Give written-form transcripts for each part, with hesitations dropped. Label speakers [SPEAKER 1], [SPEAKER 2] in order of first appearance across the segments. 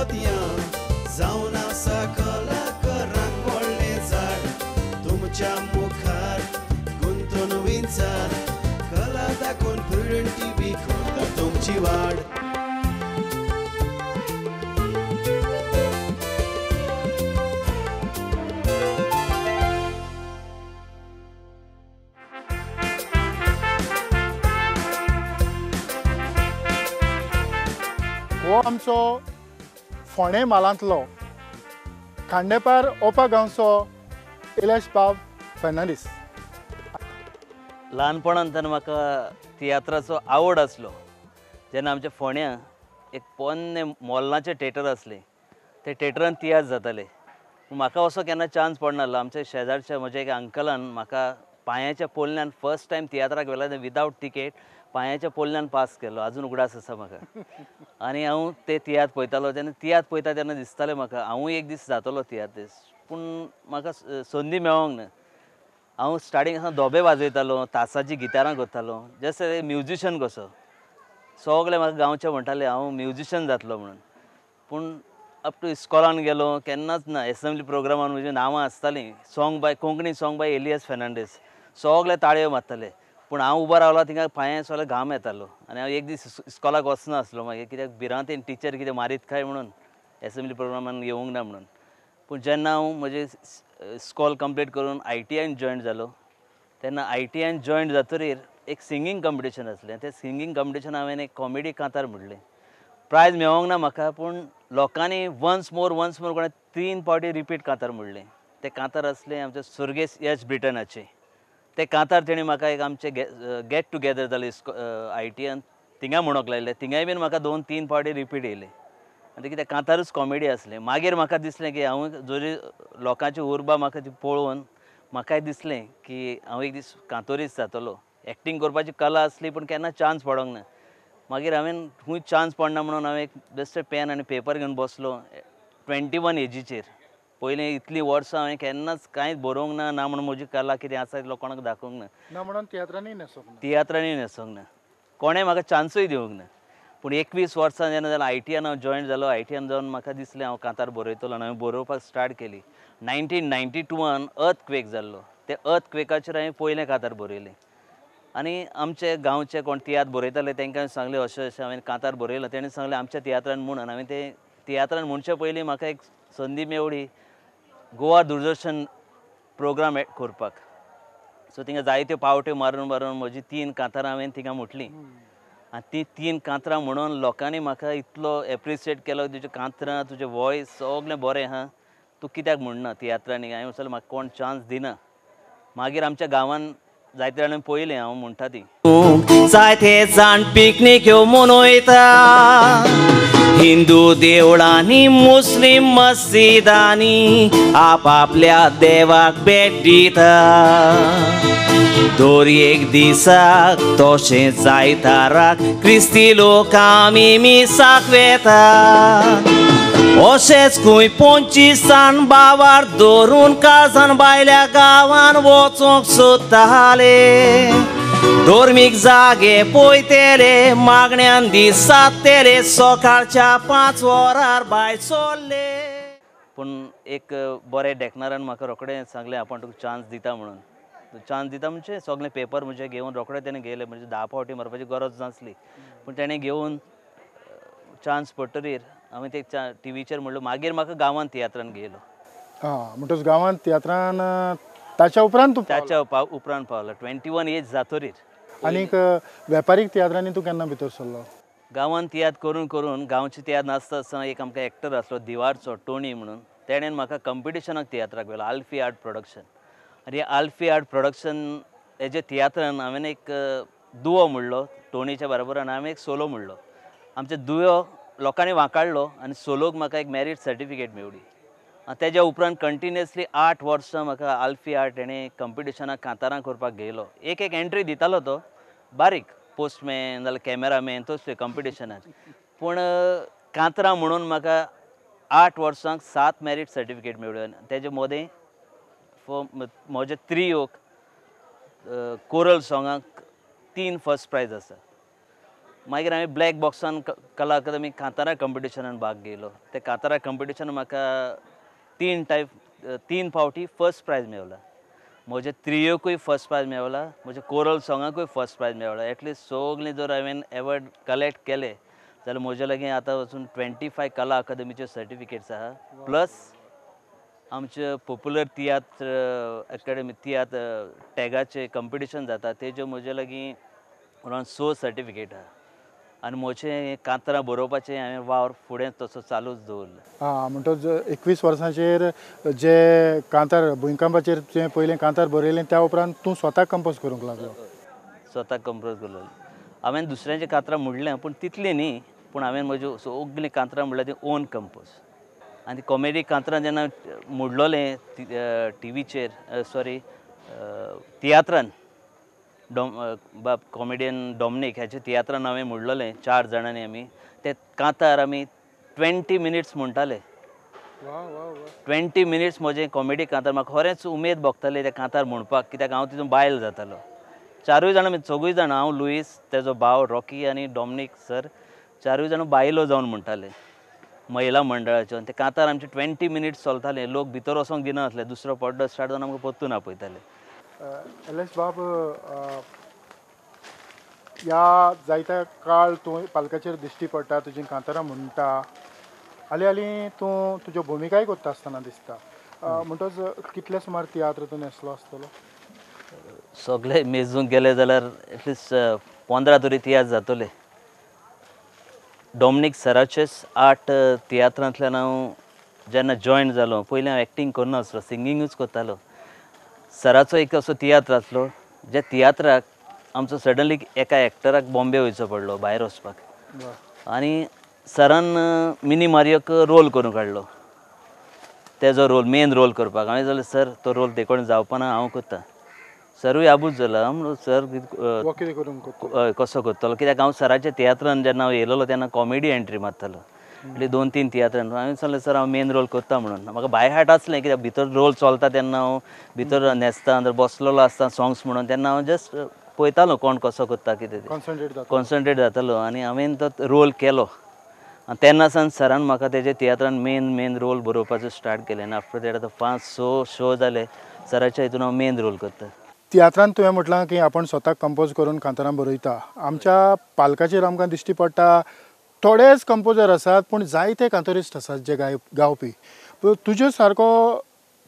[SPEAKER 1] मोतयां जावन आसा कलाकारांक व्हडलें झाड तुमच्या मुखार गुंतून विंचार कला दाखोवन प्रुडंट टीव्ही करता तुमची वाड
[SPEAKER 2] हो आमचो फोंडे म्हालांतलो खांडेपार ओपा गांवचो इलेश बाब फर्नांडीस.
[SPEAKER 3] ल्हानपणांतन म्हाका तियात्राचो आवड आसलो. जेन्ना आमच्या फोंड्या एक पोन्ने मोल्लाचें थिएटर आसलें ते थिएटरान तियात्र जाताले. म्हाका असो केन्ना चान्स पडनासलो. आमच्या शेजारच्या म्हज्या एक अंकलान म्हाका पांयाच्या पोलण्यान फर्स्ट टायम तियात्राक व्हेलो विदावट तिकेट पांयाच्या पोलण्यान पास केलो. आजून उगडास आसा म्हाका. आनी हांव ते तियात्र पळयतालो तेन्ना तियात्र पळयता तेन्ना दिसतालें म्हाका हांवूय एक दीस जातलो तियात्रीस्ट. पूण म्हाका संदी मेळोंक ना. हांव स्टार्टींग आसा धोबे वाजयतालो, तासाची गिटारां करतालो, जस्ट ए म्युजिशियन कसो. सगळे म्हाका गांवचे म्हणटाले हांव म्युजिशियन जातलो म्हणून. पूण अप टू इस्कॉलान गेलो केन्नाच ना. एसेंब्ली प्रोग्रामान म्हजी नांवां आसतालीं. Song by Konkani song by Elias Fernandes. सगळे ताळयो मारताले. पूण हांव उबो रावलो थिंगा पांयां सगळे घाम येतालो. आनी हांव एक दीस इस्कॉलाक वचनासलो मागीर कित्याक भिरांतेन टिचर कितें मारीत काय म्हणून एसेंब्ली प्रोग्रामान येवंक ना म्हणून. पूण जेन्ना हांव म्हजें इस्कॉल कंप्लीट करून ITIन जॉयन जालो तेन्ना ITIन जॉयन जातकीर एक सिंगींग कॉम्पिटिशन आसलें. तें सिंगींग कॉम्पिटिशन हांवें एक कॉमेडी कांतार म्हणलें. प्रायज मेळोंक ना म्हाका पूण लोकांनी वन्स मोर कोणें 3 फावटी रिपीट कांतार म्हणलें. तें कांतार आसलें आमचें सुर्गेस्त यश ब्रिटनाचें. ते कांतार तेणी म्हाका एक आमचे गेट टुगेदर जालें ITIन थिंगा म्हणूंक लायलें. थिंगाय बीन म्हाका 2-3 फावटी रिपीट येयलें. आनी कितें कांतारूच कॉमेडी आसलें. मागीर म्हाका दिसलें की हांव जोरी लोकांची उर्बा म्हाका ती पळोवन म्हाकाय दिसलें की हांव एक दीस कांतोरीच जातलो. एक्टींग करपाची कला आसली पूण केन्ना चान्स पडोंक ना. मागीर हांवें खूंय चान्स पडना म्हणून हांवें एक बेश्टें पेन आनी पेपर घेवन बसलो 21 एजीचेर. पयलीं इतलीं वर्सां हांवें केन्नाच कांयच बरोवंक ना म्हणून म्हजी कला कितें आसा लोकांक दाखोवंक ना.
[SPEAKER 2] म्हणून तियात्रांनी
[SPEAKER 3] न्हेसोंक ना. कोणें म्हाका चान्सूय दिवंक ना. पूण 21 वर्सां जेन्ना जालें ITIन हांव जॉयन जालो. ITIन जावन म्हाका दिसलें हांव कांतार बरयतलो आनी हांवें बरोवपाक स्टार्ट केली. 1992 अर्थक्वेक जाल्लो. ते अर्थक्वेकाचेर हांवें पयलें कांतार बरयलें. आनी आमचे गांवचे कोण तियात्र बरयताले तांकां सांगलें अशें अशें हांवें कांतार बरयलो. तेणें सांगलें आमच्या तियात्रान म्हूण. आनी हांवें ते तियात्रान म्हणचे पयलीं म्हाका एक संदी मेवली गोवा दूरदर्शन प्रोग्राम करपाक. सो थिंगा जायत्यो पावट्यो मारून म्हजी 3 कांतारां हांवें थिंगा म्हटलीं. आनी ती 3 कांतरां म्हणून लोकांनी म्हाका इतलो एप्रिशिएट केलो. तुजें कांतरां तुजें वॉयस सगळें बरें आहा. तूं कित्याक म्हणना तियात्रांनी. हांवें म्हणलें म्हाका कोण चान्स दिना. मागीर आमच्या गांवांत जायते जाणांनी पळयलें हांव म्हणटा ती.
[SPEAKER 4] जायते जाण पिकनीक येवून वयता हिंदू देवळांनी मुस्लीम मस्जिदांनी आपआपल्या देवाक भेट दिता. दर्येक दिसाक तशें जायताराक क्रिस्ती लोक आमी मिसाक वेता. अशेंच खंय 25 बावार धरून काळजान भायल्या गांवान वचूंक सोदताले. धर्मीक जागे पळयतेले मागण्यांन दीस सादतेले सकाळच्या 5 वरार भायर सरले.
[SPEAKER 3] पूण एक बरें डेकनारान म्हाका रोखडें सांगलें आपूण तुका चान्स दिता म्हणून. चान्स दिता म्हणजे सगळे पेपर म्हजे घेवन रोखडे तेणें गेले. म्हणजे 10 फावटी मारपाची गरज नासली. पूण तेणें घेवन चान्स पडटकीर हांवें ते टीव्हीचेर म्हणलो. मागीर म्हाका गांवांत तियात्रान गेलो.
[SPEAKER 2] म्हणटच गांवांत तियात्रान ताच्या उपरांत
[SPEAKER 3] पावलो 21 एज जातकीर.
[SPEAKER 2] आनीक वेपारीक तियात्रांनी तूं केन्ना भितर सरलो?
[SPEAKER 3] गांवांत तियात्र करून करून गांवचे तियात्र नासता आसतना एक आमकां एक्टर आसलो दिवारचो टोनी म्हणून. तेणेन म्हाका कॉम्पिटिशनाक तियात्राक व्हेलो आल्फी आर्ट प्रोडक्शन. आनी आल्फी आर्ट प्रोडक्शन हेजे तियात्रान हांवें एक दुओ म्हणलो टोनीच्या बरोबर आनी हांवें एक सोलो म्हणलो. आमचे दुओ लोकांनी वांकाडलो आनी सोलोक म्हाका एक मेरीट सर्टिफिकेट मेवली. आनी तेज्या उपरांत कंटिन्युअसली 8 वर्सां म्हाका आल्फी आर्ट हेणें कंपिटिशनाक कांतारां करपाक घेयलो. एक एंट्री दितालो तो बारीक पोस्टमॅन जाल्यार कॅमेरामॅन तसले कंपिटिशनाक. पूण कांतरां म्हणून म्हाका 8 वर्सांक 7 मेरीट सर्टिफिकेट मेवल्यो. तेजे मदें म्हजे त्रियोक कोरल सॉंगाक 3 फर्स्ट प्रायज आसा. मागीर हांवें ब्लॅक बॉक्सान कला अकादमी कांतारा कॉम्पिटिशनान भाग घेयलो. ते कांतारा कॉम्पिटिशन म्हाका 3 फावटी फर्स्ट प्रायज मेवला. म्हजे त्रियोकूय फर्स्ट प्रायज मेवला, म्हज्या कोरल सॉंगाकूय फर्स्ट प्रायज मेवला. एटलीस्ट सगळीं जर हांवें एवॉर्ड कलेक्ट केले जाल्यार म्हजे लागीं आतां वचून 25 कला अकादमीचे सर्टिफिकेट्स आहा. प्लस आमचे पॉप्युलर तियात्र अकॅडमी तियात्र टॅगाचे कॉम्पिटिशन जाता तेजे म्हजे लागीं अरावंड 6 सर्टिफिकेट आहा. आनी म्हजें कांतारां बरोवपाचें हांवें वावर फुडें तसो चालूच दवरला.
[SPEAKER 2] म्हणटच 21 वर्सांचेर जे कांतार भुंयकांपाचेर जे पयलें कांतार बरयलें त्या उपरांत तूं स्वता कंपोज करूंक लागलो.
[SPEAKER 3] स्वता कंपोज केलो. हांवें दुसऱ्यांचीं कांतरां म्हणलें पूण तितलीं न्ही, पूण हांवें म्हज्यो सगळीं कांतरां म्हणल्यार तीं ओन कंपोज. आनी कॉमेडी कांतरां जेन्ना म्हणलोलें टीव्हीचेर सॉरी तियात्रान कॉमेडियन डॉमिनीक ह्याच्या तियात्रान हांवें म्हणलोलें 4 जाणांनी आमी ते कांतार आमी 20 मिनिट्स म्हणटाले. 20 मिनिट्स म्हजें कॉमेडी कांतार म्हाका खरेंच उमेद भोगताली त्या कांतार म्हणपाक, कित्याक हांव तितून बायल जातालो. 4 जाणां आमी सगळीं जाणां हांव लुईस तेजो भाव रॉकी आनी डॉमिनीक सर 4 जाणां बायलो जावन म्हणटाले महिला मंडळाच्यो. आनी ते कांतार आमचे 20 मिनिट्स चलताले. लोक भितर वचोंक दिनासले. दुसरो पड्डो स्टार्ट जावन आमकां परतून आपयताले.
[SPEAKER 2] एलेश बाब, ह्या जायत्या काळ तूं पालकाचेर दिश्टी पडटा, तुजीं कांतारां म्हणटा, हालीं हालीं तूं तुज्यो भुमिकाय करता आसतना दिसता. म्हणटच कितले सुमार तियात्र तूं न्हेसलो आसतलो?
[SPEAKER 3] सगळे मेजूंक गेले जाल्यार एटलिस्ट 15 तरी तियात्र जातले. डॉमिनीक सराचेच 8 तियात्रांतल्यान हांव जेन्ना जॉयन जालो, पयलीं हांव एक्टींग करनासलो, सिंगींगूच करतालो. सराचो एक असो तियात्र आसलो ज्या तियात्राक आमचो सडनली एका एक्टराक बॉम्बे वयचो पडलो भायर वचपाक. आनी सरान मिनी मारियोक रोल करून काडलो. तेजो रोल मेन रोल करपाक. हांवें जाल्यार सर तो रोल तेकोण जावपा ना, हांव करता. सरूय आबूज जाला. म्हणून सर कसो करतलो, कित्याक हांव सराच्या तियात्रान जेन्ना हांव येयलोलो तेन्ना कॉमेडी एंट्री मारतालो. म्हणजे 2-3 तियात्रान हांवें सांगलें सर हांव मेन रोल करता म्हणून. म्हाका बाय हार्ट आसलें, कित्याक भितर रोल चलता तेन्ना हांव भितर न्हेसता बसलोलो आसता सॉंग्स म्हणून, तेन्ना हांव जस्ट पळयतालो कोण कसो करता कितें तें कॉन्सन्ट्रेट जातालो. आनी हांवें तो रोल केलो. आनी तेन्ना सावन सरान म्हाका तेजे तियात्रान मेन रोल बरोवपाचो स्टार्ट केलें. आनी आफ्टर दॅट आतां 5-6 शो जाले सराच्या हितून हांव मेन रोल करता.
[SPEAKER 2] तियात्रान तुवें म्हटलां की आपण स्वता कंपोज करून कांतारां बरयता. आमच्या पालकाचेर आमकां दिश्टी पडटा थोडेच कंपोजर आसात, पूण जायते कांतरिस्ट आसात जे गावपी. तुज्यो सारको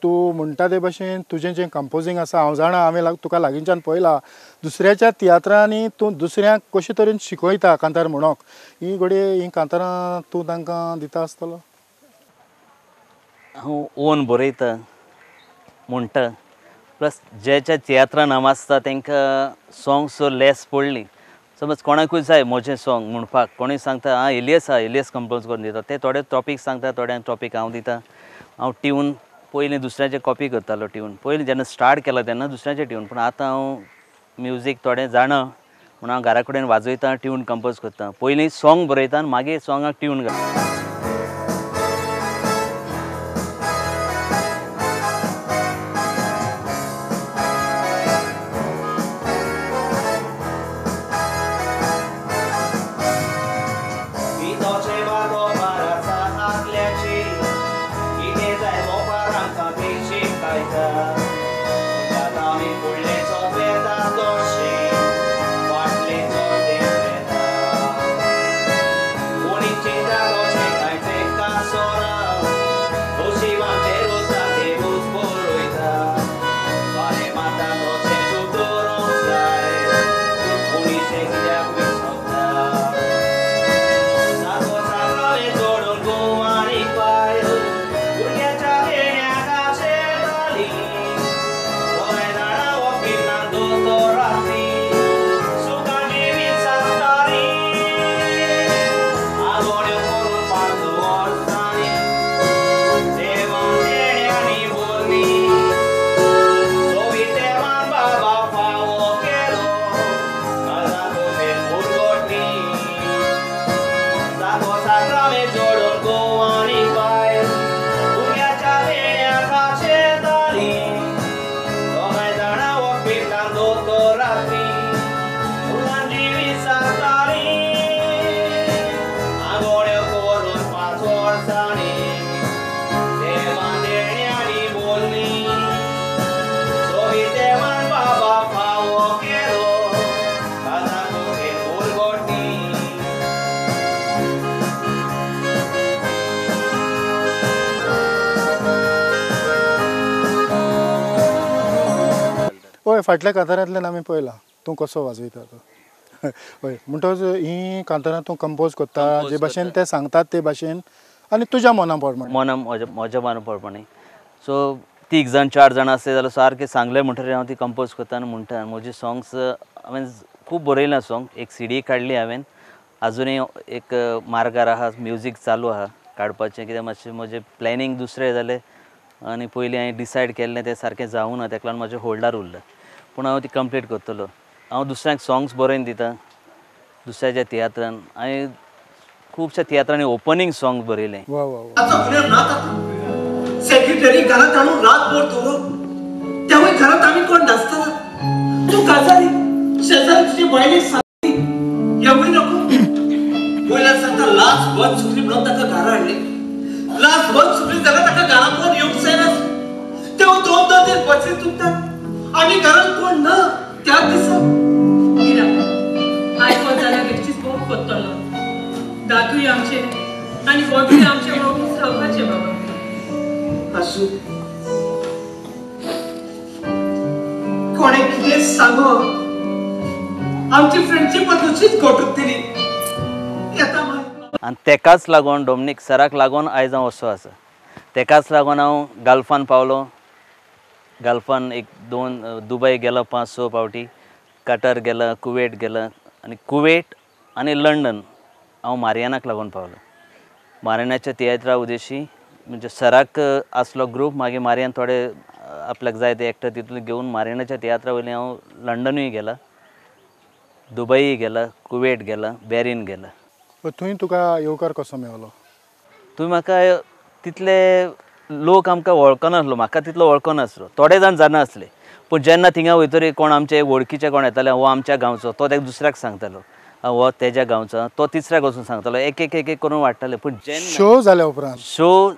[SPEAKER 2] तूं म्हणटा ते भशेन तुजें जें कंपोजींग आसा, हांव जाणा, हांवें तुका लागींच्यान पळयलां. दुसऱ्याच्या तियात्रांनी तूं दुसऱ्यांक कशे तरेन शिकयता कांतार म्हणोंक. ही कांतारां तूं तांकां दिता आसतलो?
[SPEAKER 3] हांव ओन बरयता, म्हणटा. प्लस ज्याच्या तियात्रान हांव आसता तांकां सॉंग्स जर लेस पडलीं, समज कोणाकूय जाय म्हजें सॉंग म्हणपाक, कोणूय सांगता इलियस कंपोज करून दिता. ते थोडे टॉपीक सांगता, थोड्यांक टॉपीक हांव दिता. हांव ट्यून पयलीं दुसऱ्याचे कॉपी करतालो. ट्यून पयलीं जेन्ना स्टार्ट केलो तेन्ना दुसऱ्याचें ट्यून, पूण आतां हांव म्युजीक थोडें जाणा म्हणून हांव घरा कडेन वाजयता, ट्यून कंपोज करता. पयलीं सॉंग बरयता आनी मागीर सॉंगाक ट्यून घालता.
[SPEAKER 2] फाटल्या कांतारांतल्यान आमी पळयलां तूं कसो वाजयता तो हय म्हणटच ही कांतारां तूं कंपोज करता जे भाशेन ते सांगतात ते भाशेन आनी तुज्या मना प्रमाणे
[SPEAKER 3] म्हज्या मना प्रमाणे सो 3 जाण 4 जाण आसले जाल्यार सारकें सांगलें म्हणटकीर हांव ती कंपोज करता आनी म्हणटा म्हजी सॉंग्स हांवें खूब बरयलां सॉंग एक CD काडली हांवें अजुनूय एक मार्गार आहा म्युजीक चालू आहा काडपाचें कित्याक मातशें म्हजें प्लॅनिंग दुसरें जालें आनी पयलीं हांवें डिसायड केल्लें तें सारकें जावूं ना तेका लागून म्हाजें होल्डार उरलें पूण हांव ती कंप्लीट करतलो हांव दुसऱ्यांक सॉंग्स बरोवन दिता दुसऱ्याच्या तियात्रान हांवें खुबश्या तियात्रांनी ओपनींग सॉंग बरयलें
[SPEAKER 2] वा वा वा
[SPEAKER 5] सेक्रेटरी घरात आणून रातभर दवरून त्यामुळे घरात आम्ही कोण नसताना तू काजारी शेजारी तुझी बायलेक सांगली एवढी नको बोयला सांगता लास्ट बंद सुटली म्हणून ताका घरा हाडली लास्ट बंद सुटली जाल्यार ताका घरा कोण येवंक जायना तेव्हा 2-2 दीस बसी चुकतात आम्ही घरात कोण ना त्या दिसा
[SPEAKER 6] आयकत जाल्यार घरचीच भोग करतलो दादूय आमचे आनी गोठूय आमचे म्हणून रावपाचे बाबा
[SPEAKER 5] असू कोणे कितें सांगो आमची फ्रेंडशीप अशीच घोटून दिली येता
[SPEAKER 3] आनी तेकाच लागून डॉमिनीक सराक लागून आयज हांव असो आसा तेकाच लागून हांव गल्फान पावलो गल्फान एक 2 दुबय गेलो 5-6 फावटी कटर गेला कुवेट गेला आनी कुवेट आनी लंडन हांव मारियानाक लागून पावलो मारियानाच्या तियात्रा उद्देशी म्हणजे सराक आसलो ग्रूप मागीर मारियान थोडे आपल्याक जाय ते एक्टर तितून घेवन मारियानाच्या तियात्रा वयल्यान हांव लंडनूय गेला दुबई गेला कुवेट गेला बॅरीन गेला
[SPEAKER 2] थंय तुका येवकार कसो मेळलो
[SPEAKER 3] थंय म्हाका तितले लोक आमकां वळखनासलो म्हाका तितलो वळखनासलो थोडे जाण जाणा आसले पूण जेन्ना थिंगा वयतरी कोण आमचे वळखीचे कोण येताले हो आमच्या गांवचो तो तेका दुसऱ्याक सांगतालो हो तेज्या गांवचो तो तिसऱ्याक वचून सांगतालो एक एक एक एक करून वाडटाले पूण जेन्ना
[SPEAKER 2] शो जाल्या उपरांत
[SPEAKER 3] शो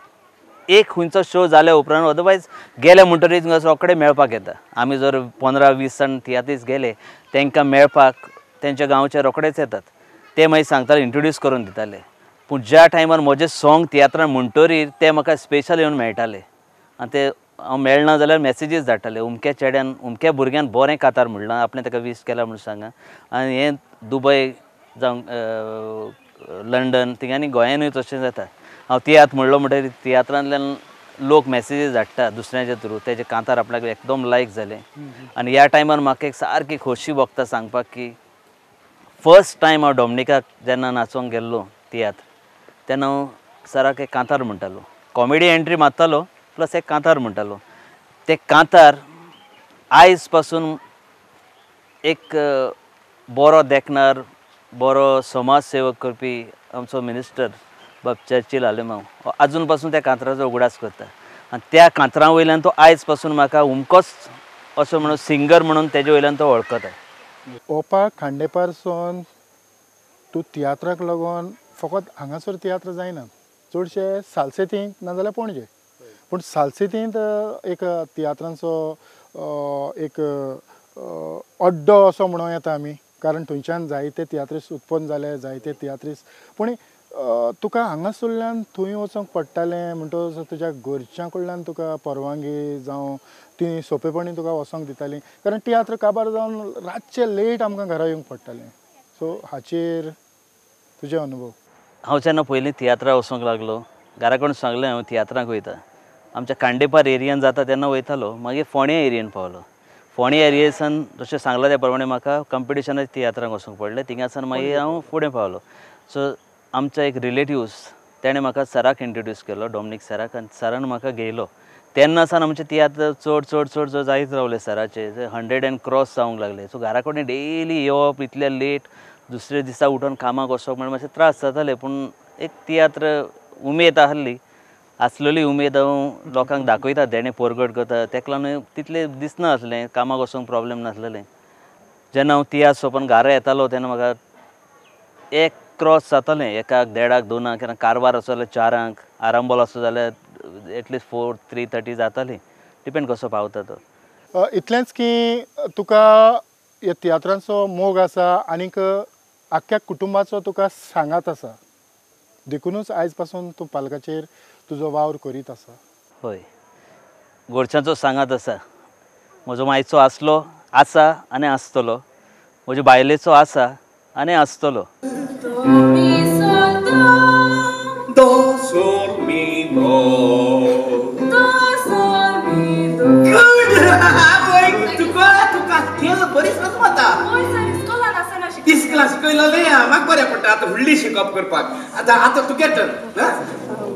[SPEAKER 3] एक खंयचो शो जाल्या उपरांत अदरवायज गेले म्हणटरीच रोखडे मेळपाक येता आमी जर 15-20 जाण तियात्रीस गेले तांकां मेळपाक तेंच्या गांवचे रोखडेच येतात ते मागीर सांगताले इंट्रोड्यूस करून दिताले पूण ज्या टायमार म्हजें सॉंग तियात्रान म्हणटरीर ते म्हाका स्पेशल येवन मेळटाले आनी ते हांव मेळना जाल्यार मॅसेजीस धाडटाले अमक्या चेड्यान अमक्या भुरग्यान बरें कांतार म्हणलां आपणें ताका वीश केला म्हणून सांगा आनी हें दुबय जावं लंडन थिंगांनी गोंयानूय तशें जाता हांव तियात्र म्हणलो म्हणटकीर तियात्रांतल्यान लोक मॅसेजीस धाडटा दुसऱ्याच्या थ्रू तेजे कांतार आपल्याक एकदम लायक जाले आनी ह्या टायमार म्हाका एक सारकी खोशी भोगता सांगपाक की फर्स्ट टायम हांव डॉमिनिकाक जेन्ना नाचोंक गेल्लो तियात्र तेन्ना हांव सराक एक कांतार म्हणटालो कॉमेडी एंट्री मारतालो प्लस एक कांतार म्हणटालो ते कांतार आयज पासून एक बरो देखणार बरो समाज सेवक करपी आमचो मिनिस्टर बाब चर्चिल आलेमांव आजून पासून त्या कांतराचो उगडास करता आनी त्या कांतरा वयल्यान तो आयज पासून म्हाका उमकोच असो म्हणून सिंगर म्हणून तेजे वयल्यान तो वळखता
[SPEAKER 2] ओपाक खांडेपारसून तूं तियात्राक लागून फकत हांगासर तियात्र जायना चडशे सालसेतींत नाजाल्यार पणजे पूण सालसेतींत एक तियात्रांचो एक अड्डो असो म्हणूं येता आमी कारण थंयच्यान जायते तियात्रीस उत्पन्न जाले जायते तियात्रीस पूण तुका हांगासरल्यान थंय वचोंक पडटालें म्हणटच तुज्या घरच्यां कडल्यान तुका परवानगी जावं ती सोंपेपणी तुका वचोंक दितालीं कारण तियात्र काबार जावन रातचे लेट आमकां घरा येवंक पडटालें सो हाचेर तुजे अनुभव
[SPEAKER 3] हांव जेन्ना पयलीं तियात्रा वचोंक लागलो घरा कडेन सांगलें हांव तियात्राक वयता आमच्या खांडेपार एरियान जाता तेन्ना वयतालो मागीर फोंड्या एरियेन पावलो फोंड्या एरियेसान जशें सांगलां त्या प्रमाणे म्हाका कंपिटिशनाच्या तियात्राक वचूंक पडलें थिंगासान मागीर हांव फुडें पावलो सो आमचो एक रिलेटिव्स तेणें म्हाका सराक इंट्रोड्यूस केलो डॉमिनीक सराक आनी सरान म्हाका घेयलो तेन्ना सावन आमचें तियात्र चड चड चड चड जायत रावलें सराचें 100 क्रॉस जावंक लागलें सो घरा कडेन डेली येवप इतलें लेट दुसरे दिसा उठोन कामाक वचप म्हणून मातशें त्रास जाताले पूण एक तियात्र उमेद आहली आसलेली उमेद हांव लोकांक दाखयता देणे परगट करता तेका लागून तितलें दिसना आसलें कामाक वचोंक प्रॉब्लेम नासलेलें जेन्ना हांव तियात्र सोंपोन घरा येतालो तेन्ना म्हाका एक क्रॉस जातालें एकाक 1.5 2 केन्ना कारवार आसो जाल्यार 4 आरांबोल आसो जाल्यार एटलिस्ट 4 3:30 जाताली डिपेंड कसो पावता तो
[SPEAKER 2] इतलेंच की तुका ह्या तियात्रांचो मोग आसा आनीक आख्ख्या कुटुंबाचो तुका सांगात आसा देखूनच आयज पासून तूं पालकाचेर तुजो वावर करीत आसा
[SPEAKER 3] हय घरच्यांचो सांगात आसा म्हजो मायचो आसलो आसा आनी आसतलो, म्हज्या बायलेचो आसा आनी आसतलो.
[SPEAKER 5] Do, sol, mi, do. Good! तुका केलं बरीच नसो आता. इस्कला शिकयला लय म्हाका बरें पडटा आतां व्हडली शिकप करपाक. आतां तूं गेट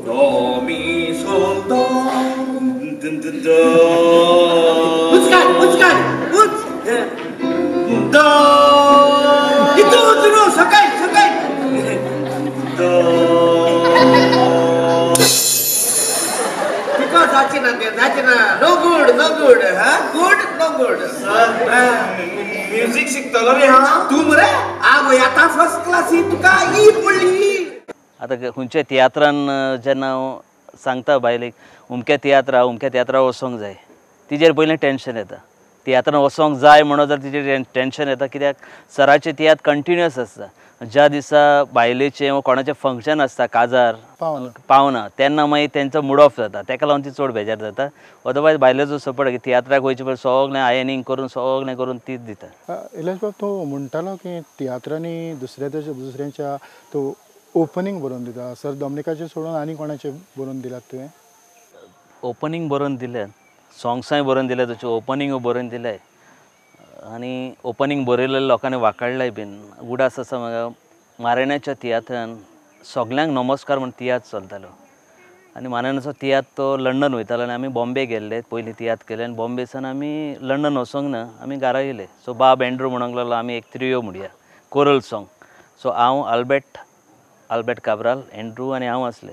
[SPEAKER 5] दो मी सोल दो दो उच काड दो इतू नो सकाळी दो तुका जाचे ना नो गुड हा गुड नो गुड म्युझिक शिकतलो रे हा तू मरे आवय आतां फर्स्ट क्लास ही तुका ही पडली.
[SPEAKER 3] आतां खंयच्या तियात्रान जेन्ना हांव सांगता बायलेक उमक्या तियात्रा वचोंक जाय, तिजेर पयलें टेन्शन येता. तियात्रान वचोंक जाय म्हणून जर तिजेर टेन्शन येता, कित्याक सराचें तियात्र कंटिन्युअस आसता. ज्या दिसा बायलेचें वा कोणाचें फंक्शन आसता, काजार पावना, तेन्ना मागीर तेंचो मूड ऑफ जाता, तेका लागून ती चड बेजार जाता. अदरवायज बायलेचो सपोर्ट की तियात्राक वयचे पयलीं सगळें आयनिंग करून तीच दिता.
[SPEAKER 2] इलेश बाब, तूं म्हणटालो की तियात्रांनी दुसऱ्यांच्या तूं ओपनिंग बरोवन दिता. सर दोमनिकाचें सोडून आनी कोणाचें बरोवन दिलात तुवें?
[SPEAKER 3] ओपनिंग बरोवन दिलें, सॉंग्सांय बरोवन दिले, तशें ओपनिंगूय बरोवन दिलें. आनी ओपनिंग बरयलेल्या लोकांनी वाखाडलाय बीन. उडास आसा म्हाका मारेण्याच्या तियात्रान सगल्यांक नमस्कार म्हण तियात्र चलतालो. आनी मारेण्याचो तियात्र तो लंडन वयतालो आनी आमी बॉम्बे गेल्ले, पयलीं तियात्र केलें आनी बॉम्बेसान आमी लंडन वचोंक ना, आमी घरा येयले. सो बाब एंड्रू म्हणूंक लागलो आमी एक त्रियो म्हणया, कोरल सॉंग. सो हांव आल्बर्ट काब्राल, एंड्रू आनी हांव आसले.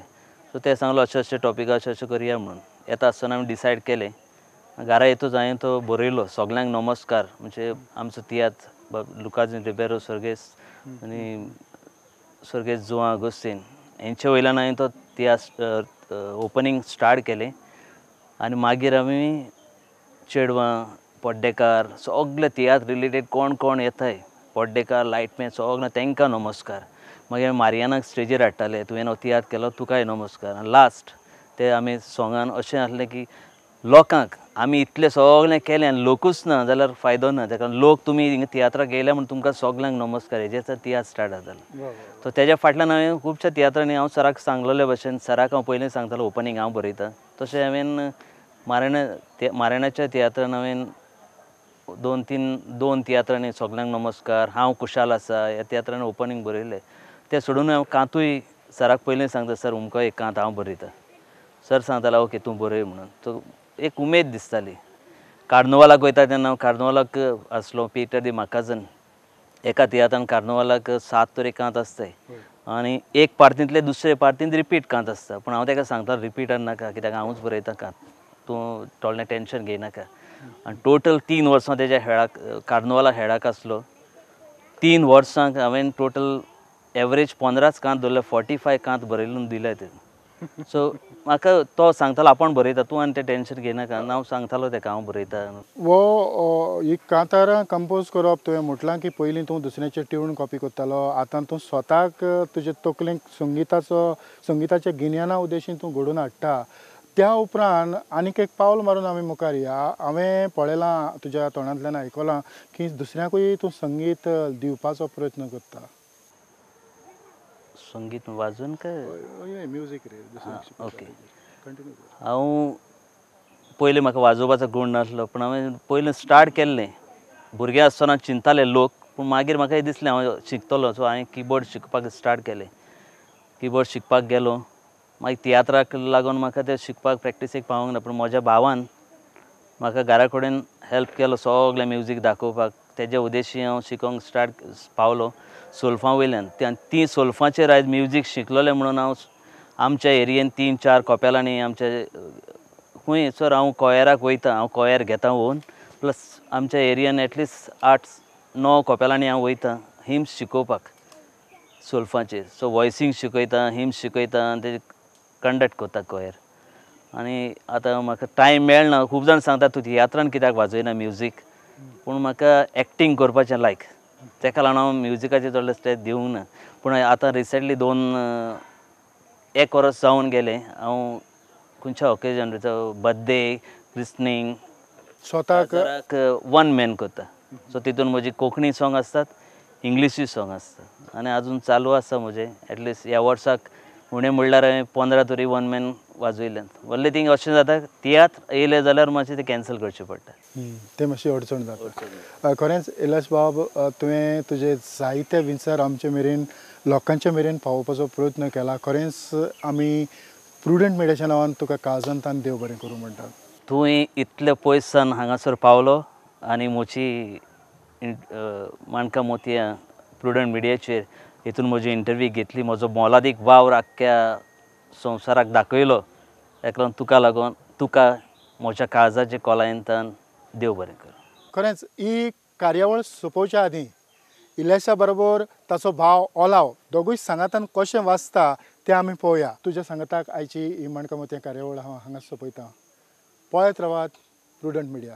[SPEAKER 3] सो ते सांगलो अशें टॉपिका अशें करुया म्हणून. येता आसतना आमी डिसायड केलें. घरा येतूच हांवें तो बरयलो सगल्यांक नमस्कार, म्हणजे आमचो तियात्र लुकास रिबेरो सर्गेस आनी सर्गेस जुआं अगोस्तीन हेंचे वयल्यान हांवें तो तियात्र ओपनिंग स्टार्ट केलें. आनी मागीर आमी चेडवां, पोड्डेकार, सगळे तियात्र रिलेटेड कोण येताय, पोड्डेकार, लायटमॅन, सगळे तांकां नमस्कार. मागीर मारियानाक स्टेजीर हाडटाले, तुवें हो तियात्र केलो तुकाय नमस्कार. आनी लास्ट ते आमी सॉंगान अशें आसलें की लोकांक आमी इतलें सगळें केलें आनी लोकूच ना जाल्यार फायदो ना. ताका लोक तुमी हिंगा तियात्राक येयल्या म्हण तुमकां सगल्यांक नमस्कार, हेजेर तियात्र स्टार्ट जातालो. सो तेज्या फाटल्यान हांवें खुबश्या तियात्रांनी हांव सराक सांगलेले भशेन, सराक हांव पयलीं सांगतालो ओपनिंग हांव बरयतां, तशें हांवें मारेण्याच्या तियात्रान हांवें दोन तियात्रांनी सगल्यांक नमस्कार, हांव कुशाल आसा ह्या तियात्रांनी ओपनिंग बरयलें. तें सोडून हांव कांतूय सराक पयलीं सांगता, सर उमको एक कांत हांव बरयतां. सर सांगतालो ओके तूं बरय म्हणून. सो एक उमेद दिसताली. कार्नवालाक वयता तेन्ना हांव कार्नवालाक आसलो, पिटर दी माकाजन, एका तियात्रान कार्नवालाक 7 तरी कांत आसताय आनी एक पार्टींतले दुसरे पार्टींत रिपीट कांत आसता. पूण हांव ताका सांगतालो रिपीटान नाका, कित्याक हांवूच बरयतां कांत, तूं थोडलें टेन्शन घेयनाका. आनी टोटल 3 वर्सां तेज्या हेळाक कार्नवाला हेळाक आसलो. 3 वर्सांक हांवें टोटल एवरेज 15च कांत धरले, 45 कांत बरयले दिले ते. सो म्हाका तो सांगतालो आपूण बरयता, तूं आनी तें टेन्शन घेयनाका. हांव सांगतालो ताका हांव बरयतां.
[SPEAKER 2] ही कांतारां कंपोज करप तुवें म्हटलां की पयलीं तूं दुसऱ्याचें ट्यून कॉपी करतालो, आतां तूं स्वताक तुजे तकलेंत संगिताचें गिन्याना उद्देशीन तूं घडोवन हाडटा. त्या उपरांत आनीक एक पावल मारून आमी मुखार या. हांवें पळयलां, तुज्या तोंडांतल्यान आयकलां की दुसऱ्याकूय तूं संगीत दिवपाचो प्रयत्न करता.
[SPEAKER 3] संगीत वाजोवन काय
[SPEAKER 2] म्युजीक रे?
[SPEAKER 3] ओके. हांव पयलीं म्हाका वाजोवपाचो गूण नासलो, पूण हांवें पयलीं स्टार्ट केल्लें. भुरगें आसतना चिंताले लोक, पूण मागीर म्हाका दिसलें हांव शिकतलो. सो हांवें किबोर्ड शिकपाक स्टार्ट केलें. किबोर्ड शिकपाक गेलो. मागीर तियात्राक लागून म्हाका तें शिकपाक प्रॅक्टीसेक पावूंक ना, पूण म्हज्या भावान म्हाका घरा कडेन हेल्प केलो सगळें म्युजीक दाखोवपाक. तेज्या उद्देशी हांव शिकोंक पावलो सोल्फा वयल्यान. ती सोल्फाचेर आयज म्युजीक शिकलोलें म्हणून हांव आमच्या एरियेन 3-4 कॉपेलांनी आमचे खूंय सर हांव कॉयराक वयतां, हांव कॉयर घेता वोन, प्लस आमच्या एरियेन एटलिस्ट 8-9 कॉपेलांनी हांव वयतां हिम्स शिकोवपाक सोल्फाचेर. सो वॉयसींग शिकयता, हिम्स शिकयता आनी तेजे कंडक्ट कोता कॉयर. आनी आतां म्हाका टायम मेळना. खूब जाण सांगता तूं तियात्रान कित्याक वाजयना म्युजीक, पूण म्हाका एक्टींग करपाचें लायक, तेका लागून हांव म्युजिकाचेर चडलें स्ट्रेस दिवंक ना. पूण आतां रिसंटली 1 वर्स जावन गेलें, हांव खंयच्या ऑकेजन बर्थडे, क्रिस्टनींग,
[SPEAKER 2] स्वताक
[SPEAKER 3] वन मॅन करता. सो तितून म्हजी कोंकणी सॉंग आसतात, इंग्लिशी सॉंग आसतात आनी अजून चालू आसा म्हजें. एटलिस्ट ह्या वर्साक उणें म्हणल्यार हांवें 15 तरी वन मॅन वाजयल्यात. व्हडलें थिंग अशें जाता तियात्र येयलें जाल्यार मातशें तें कॅन्सल करचें पडटा.
[SPEAKER 2] ते मातशी अडचण जाता. खरेंच इलास बाब, तुवें तुजे जायते विचार आमचे मेरेन लोकांचे मेरेन पावोवपाचो प्रयत्न केला. खरेंच आमी प्रुडंट मिडियाच्या नांवान तुका काळजांतान देव बरें करूं म्हणटा.
[SPEAKER 3] तुवें इतले पयस सावन हांगासर पावलो आनी म्हजी माणका मोतयां प्रुडंट मिडियाचेर हितून म्हजी इंटरव्यू घेतली. म्हजो मोलादीक वावर आख्ख्या संवसाराक दाखयलो. ताका लागून तुका लागून तुका म्हज्या काळजाच्या कोलायंतान देव बरें कर.
[SPEAKER 2] खरेंच ही कार्यावळ सोंपोवच्या आदीं इलेशा बरोबर ताचो भाव ओलाव दोगूय सांगातान कशें वाचता तें आमी पळोवया. तुज्या सांगाताक आयची ही माणका मोतयां कार्यावळ हांव हांगा सोंपयतां. पळयत रावात प्रुडंट मिडिया.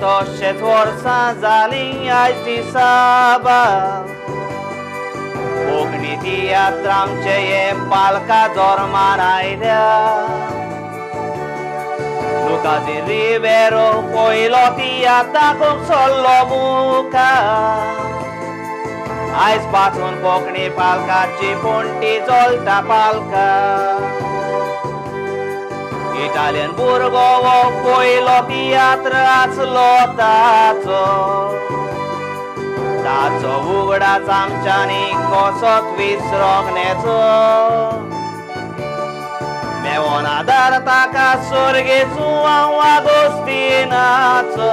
[SPEAKER 4] तशेंच वर्सां जालीं आयज दिसाबा कोंकणी तियात्र आमचे हे पालका जोरमान आयल्या. लुकाजी रिबेरो पयलो तियात्राक सरलो मुखार. आयज पासून कोंकणी पालकाची पोंटी चलता पालका. इटालियन भुरगो वो पयलो तियात्र आसलो ताचो. ताचो उगडास आमच्यांनी कसोच विसरोंक नेचो. मेवोन आदार ताका सर्गेचो हांव आगोस्तिनाचो.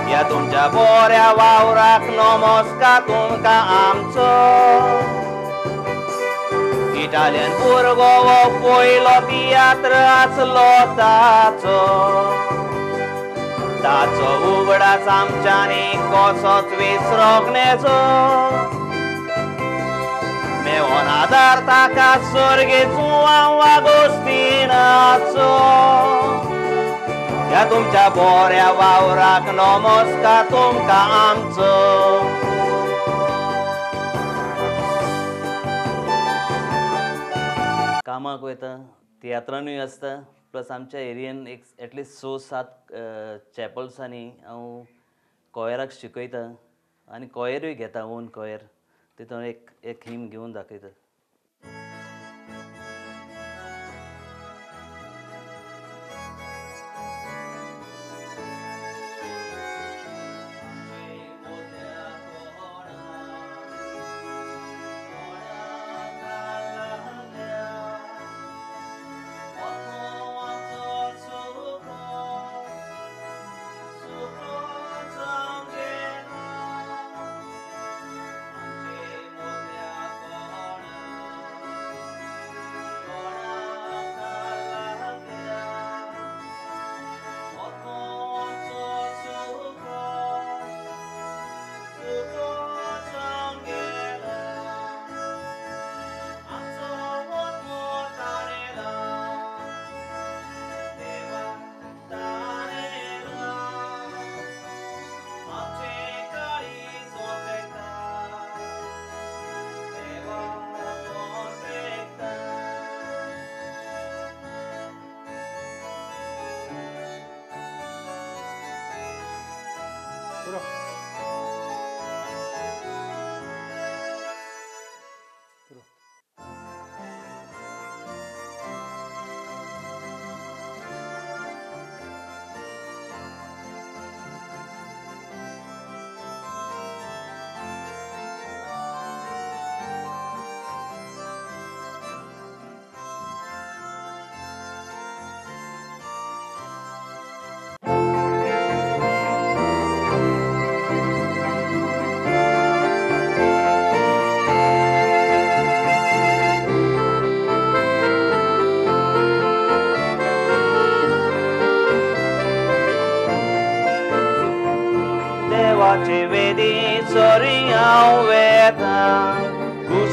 [SPEAKER 4] ह्या तुमच्या बऱ्या वावराक नमस्कार तुमकां आमचो. इटालियन भुरगो वो पयलो तियात्र आसलो ताचो. ताचो उगडास आमच्यांनी कसोच विसरोंक नेचो. मेवोन आदार ताका सर्गेचो हांव आगोस्तिनाचो. ह्या तुमच्या बऱ्या वावराक नमस्कार तुमकां आमचो.
[SPEAKER 3] कामाक वयता, तियात्रानूय आसता, प्लस आमच्या एरियेन एक एटलिस्ट 6-7 चॅपल्सांनी हांव कॉयराक शिकयता आनी कॉयरूय घेता, ओन कॉयर. तितून एक हिम घेवन दाखयता.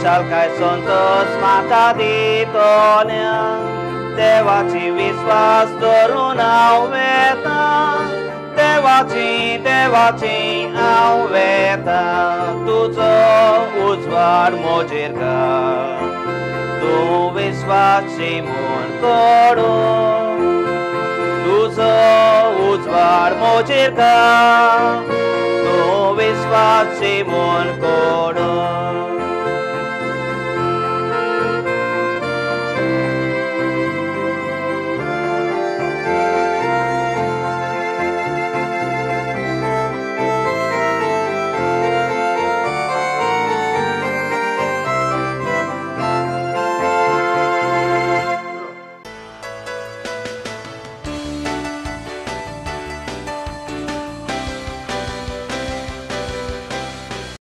[SPEAKER 4] खुशाल काय संतोष म्हाका दितोल्या देवाची विश्वास धरून हांव वेता देवाची देवाची हांव वेता तुजो उजवाड म्हजेर घाल तूं विश्वासी म्हूण कोडून तुजो उजवाड म्हजेर घाल तूं विश्वासी म्हूण कोडून